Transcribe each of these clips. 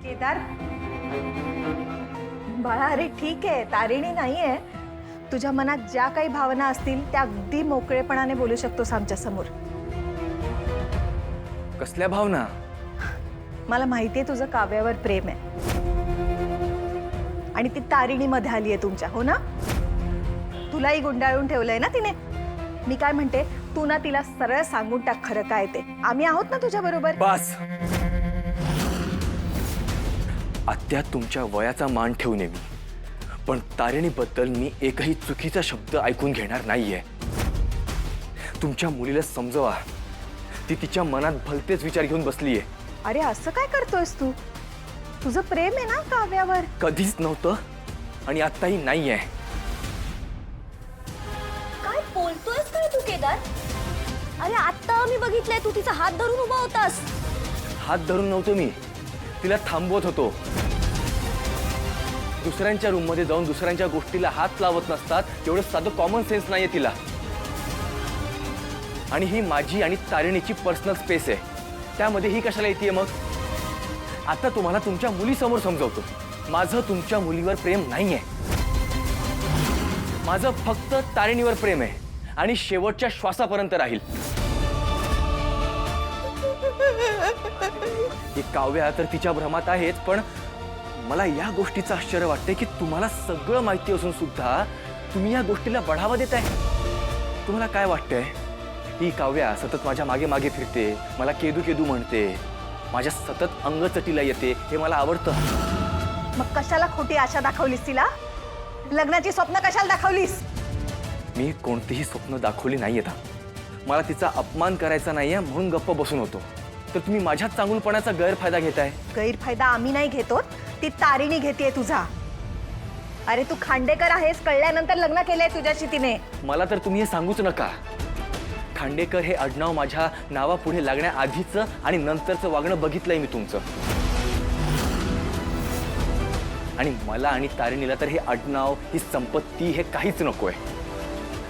केदार बाळा, अरे ठीक आहे, तारिणी नाहीये. तुझ्या मनात ज्या काही भावना असतील त्या अगदी मोकळेपणाने बोलू शकतोस आमच्या समोर. कसल्या भावना? मला माहितीये तुझं काव्यावर प्रेम आहे आणि ती तारिणी मध्ये आली आहे तुमच्या, हो ना? तुलाही गुंडाळून ठेवलंय ना तिने. मी काय म्हणते, तू ना तिला सरळ सांगून टाक खरं काय ते. आम्ही आहोत ना तुझ्या बरोबर. बस. आत्या तुमच्या वयाचा मान ठेवून मी, पण तारिणीबद्दल मी एकही चुकीचा शब्द ऐकून घेणार नाहीये. तुमच्या मुलीला समजवा, ती तिच्या मनात भलतेच विचार घेऊन बसलीये. अरे असं काय करतोयस तू? तुझं प्रेम आहे ना काव्यावर. कधीच नव्हतं आणि आत्ताही नाहीये. काय बोलतोयस काय तू केदार? अरे आता मी बघितलंय तू तिचा हात धरून उभा होतास. हात धरून नव्हतो मी, तिला थांबवत होतो. दुसऱ्यांच्या रूम मध्ये जाऊन दुसऱ्यांच्या गोष्टीला हात लावत नसतात एवढं साधं कॉमन सेन्स नाहीये तिला. आणि ही माझी आणि तारिणीची पर्सनल स्पेस आहे, त्यामध्ये ही कशाला येते मग? आता तुम्हाला तुमच्या मुलीसमोर समजवतो, माझं तुमच्या मुलीवर प्रेम नाहीये. माझं फक्त तारिणीवर प्रेम आहे आणि शेवटच्या श्वासापर्यंत राहील. ही काव्या तर तिच्या भ्रमात आहेच, पण मला या गोष्टीचं आश्चर्य वाटतंय की तुम्हाला सगळं माहिती असून सुद्धा तुम्ही या गोष्टीला बढावा देताय. तुम्हाला काय वाटतंय? ही काव्या सतत माझ्या मागे मागे फिरते, मला केदू केदू म्हणते, माझ्या सतत अंगचटीला येते, हे मला आवडतं. मग कशाला खोटी आशा दाखवलीस तिला? लग्नाची स्वप्न कशाला दाखवलीस? मी कोणतीही स्वप्न दाखवली नाहीयेत. मला तिचा अपमान करायचा नाहीये म्हणून गप्प बसून होतो, तर तुम्ही माझ्या चांगुलपणाचा गैरफायदा घेताय. गैरफायदा आम्ही नाही घेतो, ती तारिणी घेतेय तुझा. अरे तू खांडेकर आहेस कळल्यानंतर लग्न केलंय तुझ्याशी तिने. मला तर तुम्ही हे सांगूच नका. खांडेकर हे आडनाव माझ्या नावापुढे लागण्याआधीचं आणि नंतरचं वागणं बघितलंय मी तुमचं. आणि मला आणि तारिणीला तर हे आडनाव, ही संपत्ती, हे काहीच नकोय.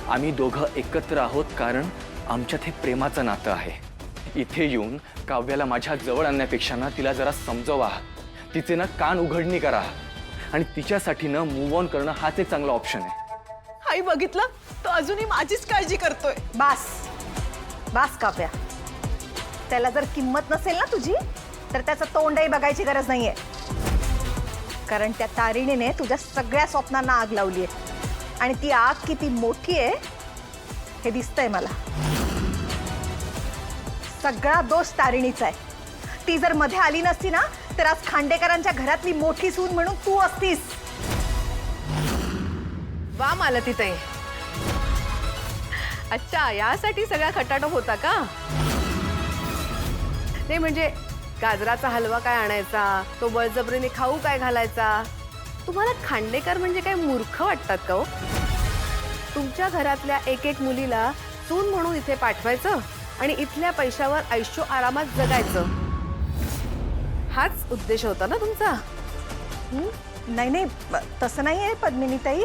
आम्ही दोघं एकत्र आहोत कारण आमच्यात हे प्रेमाचं नातं आहे. इथे येऊन काव्याला माझ्या जवळ आणण्यापेक्षा ना तिला जरा समजवा, तिचे ना कान उघडणी करा आणि तिच्यासाठी ना मूव्ह ऑन करणं हाच एक चांगला ऑप्शन आहे. आई बघितलं, तो अजूनही माझीच काळजी करतोय. बास बास काव्या, त्याला जर किंमत नसेल ना तुझी तर त्याचं तोंडही बघायची गरज नाहीये. कारण त्या तारिणीने तुझ्या सगळ्या स्वप्नांना आग लावली आहे आणि ती आग किती मोठी आहे हे दिसतंय मला. सगळा दोष तारिणीचा आहे. ती जर मध्ये आली नसती ना तर आज खांडेकरांच्या घरातली मोठी सून म्हणून तू असतीस. वा मालतीताई, अच्छा यासाठी सगळा खटाटोप होता का? नाही म्हणजे गाजराचा हलवा काय आणायचा, तो बळजबरीने खाऊ काय घालायचा. तुम्हाला खांडेकर म्हणजे काय मूर्ख वाटतात का हो? तुमच्या घरातल्या एक एक मुलीला सून म्हणून इथे पाठवायचं आणि इथल्या पैशावर ऐशो आरामात जगायचं, हाच उद्देश होता ना तुमचा? नाही नाही, तसं नाही आहे पद्मिनीताई.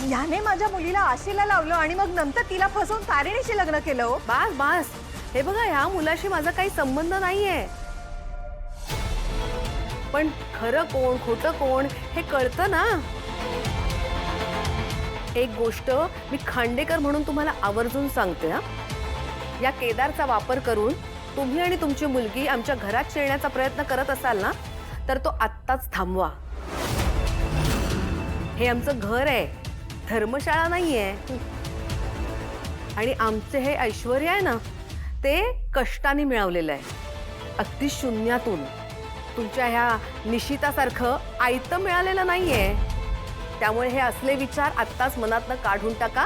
याने माझ्या मुलीला आशेला लावलं आणि मग नंतर तिला फसवून तारिणीशी लग्न केलं. हो बास बास, हे बघा ह्या मुलाशी माझा काही संबंध नाहीये. पण खरं कोण खोटं कोण हे कळतं ना. एक गोष्ट मी खांडेकर म्हणून तुम्हाला आवर्जून सांगते हा, या केदारचा वापर करून तुम्ही आणि तुमची मुलगी आमच्या घरात शिरण्याचा प्रयत्न करत असाल ना तर तो आत्ताच थांबवा. हे आमचं घर आहे, धर्मशाळा नाहीये. आणि आमचे हे ऐश्वर्य आहे ना ते कष्टाने मिळवलेलं आहे, अगदी शून्यातून. तुमच्या ह्या निशितासारखं आयतं मिळालेलं नाहीये. त्यामुळे हे असले विचार आत्ताच मनातनं काढून टाका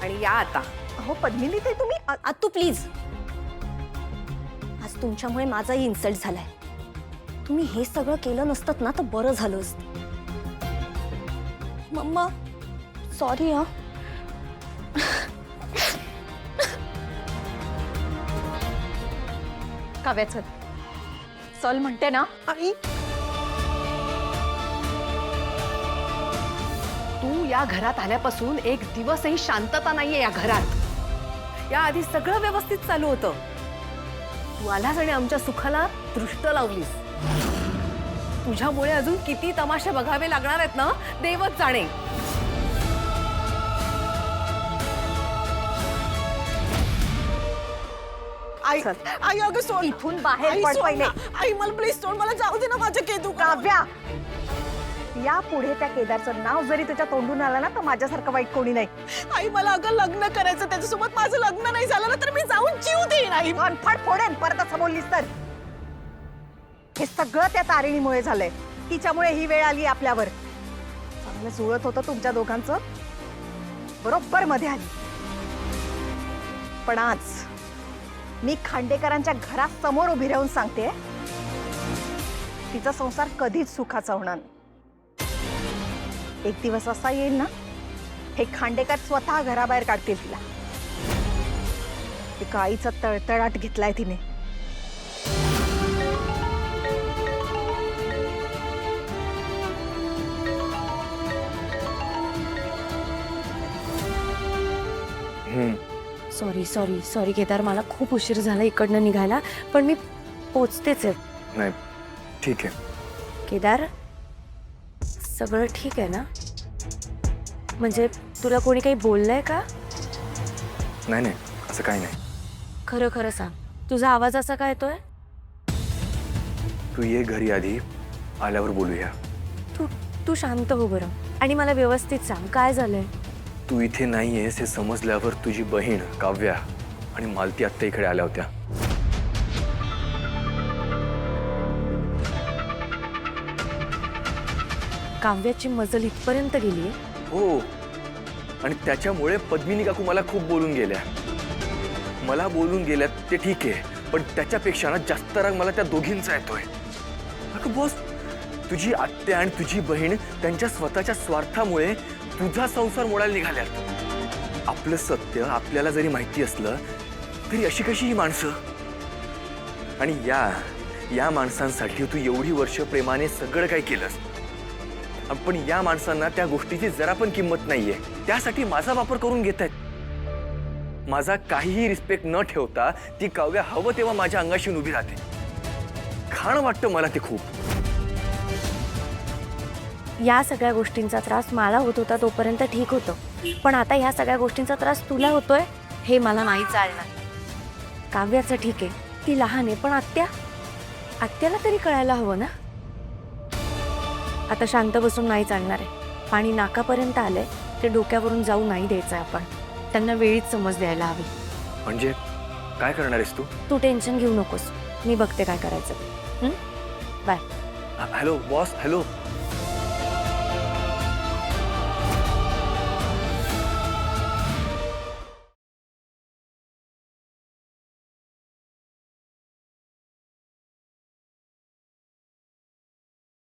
आणि या आता. हो पद्मिनीताई, तुम्ही आत्तू प्लीज, आज तुमच्यामुळे माझाही इन्सल्ट झालाय. तुम्ही हे सगळं केलं नसतं ना तर बरं झालं असतं. मम्मा सॉरी हा. काव्या चल चल म्हणते ना. आई, तू या घरात आल्यापासून एक दिवसही शांतता नाहीये या घरात. या आधी सगळं व्यवस्थित चालू होतं. तू आलास आणि आमच्या सुखाला दृष्ट लावलीस. तुझ्यामुळे अजून किती तमाशे बघावे लागणार आहेत ना, देवच जाणे. आई चल. आई अगं सोड. इथून बाहेर आई, पड सोड पहिले. ना. आई मला प्लीज सोड, मला जाऊ दे ना माझ्या केतू. काव्या, या पुढे त्या केदारचं नाव जरी तुझ्या तोंडून आलं ना तर माझ्यासारखं वाईट कोणी नाही. आई मला अगं लग्न करायचं, त्याच्यासोबत माझं लग्न नाही झालं ना तर मी जाऊन जीव देईन. आई कॉन्फड फोडेन परत असं बोललीस तर. हे सगळं त्या तारिणीमुळे झालंय. तिच्यामुळे ही वेळ आली आपल्यावर. चांगलं जुळत होतं तुमच्या दोघांचं, बरोबर मध्ये आली. पण आज मी खांडेकरांच्या घरासमोर उभी राहून सांगते, तिचा संसार कधीच सुखाचा होणार नाही. एक दिवस असा येईल ना, हे खांडेकर स्वतः घराबाहेर काढतील तिला. एका आईचा तळतळाट घेतलाय तिने. सॉरी सॉरी सॉरी केदार, मला खूप उशीर झाला इकडनं निघायला, पण मी पोचतेच आहे. नाही ठीक आहे. केदार, सगळं ठीक आहे ना? म्हणजे तुला कोणी काही बोललंय का? नाही नाही, असं काही नाही. खरं खरं सांग, तुझा आवाज असा काय येतोय? तू ये घरी, आधी आल्यावर बोलूया. तू तू शांत हो बरं, आणि मला व्यवस्थित सांग काय झालंय. तू इथे नाहीयेस हे समजल्यावर तुझी बहीण काव्या आणि मालती आत्ता इकडे आल्या होत्या. काव्याची मजल इथपर्यंत गेलीये? हो, आणि त्याच्यामुळे पद्मिनी काकू मला खूप बोलून गेल्या. मला बोलून गेल्यात ते ठीक आहे, पण त्याच्यापेक्षा ना जास्त राग मला त्या दोघींचा येतोय. अगं बॉस, तुझी आत्या आणि तुझी बहीण त्यांच्या स्वतःच्या स्वार्थामुळे तुझा संसार मोडायला निघाल्यात. आपलं सत्य आपल्याला जरी माहिती असलं तरी अशी कशी ही माणसं? आणि या माणसांसाठी तू एवढी वर्ष प्रेमाने सगळं काही केलंस, पण या माणसांना त्या गोष्टीची जरा पण किंमत नाहीये. त्यासाठी माझा वापर करून घेत आहेत. माझा काहीही रिस्पेक्ट न ठेवता ती काव्या हवं तेव्हा माझ्या अंगाशी उभी राहते. घाण वाटतं मला ते खूप. या सगळ्या गोष्टींचा त्रास मला होत होता तोपर्यंत ठीक होतं, पण आता ह्या सगळ्या गोष्टींचा त्रास तुला होतोय हे मला नाही चालणार. काव्याचं ठीक आहे, ती लहान आहे, पण आत्याला तरी कळायला हवं ना. आता शांत बसून नाही चालणार आहे. पाणी नाकापर्यंत आलंय, ते डोक्यावरून जाऊ नाही द्यायचं आपण. त्यांना वेळीच समज द्यायला हवी. म्हणजे काय करणार आहेस तू? तू टेन्शन घेऊ नकोस, मी बघते काय करायचं. बाय. Hello boss, hello.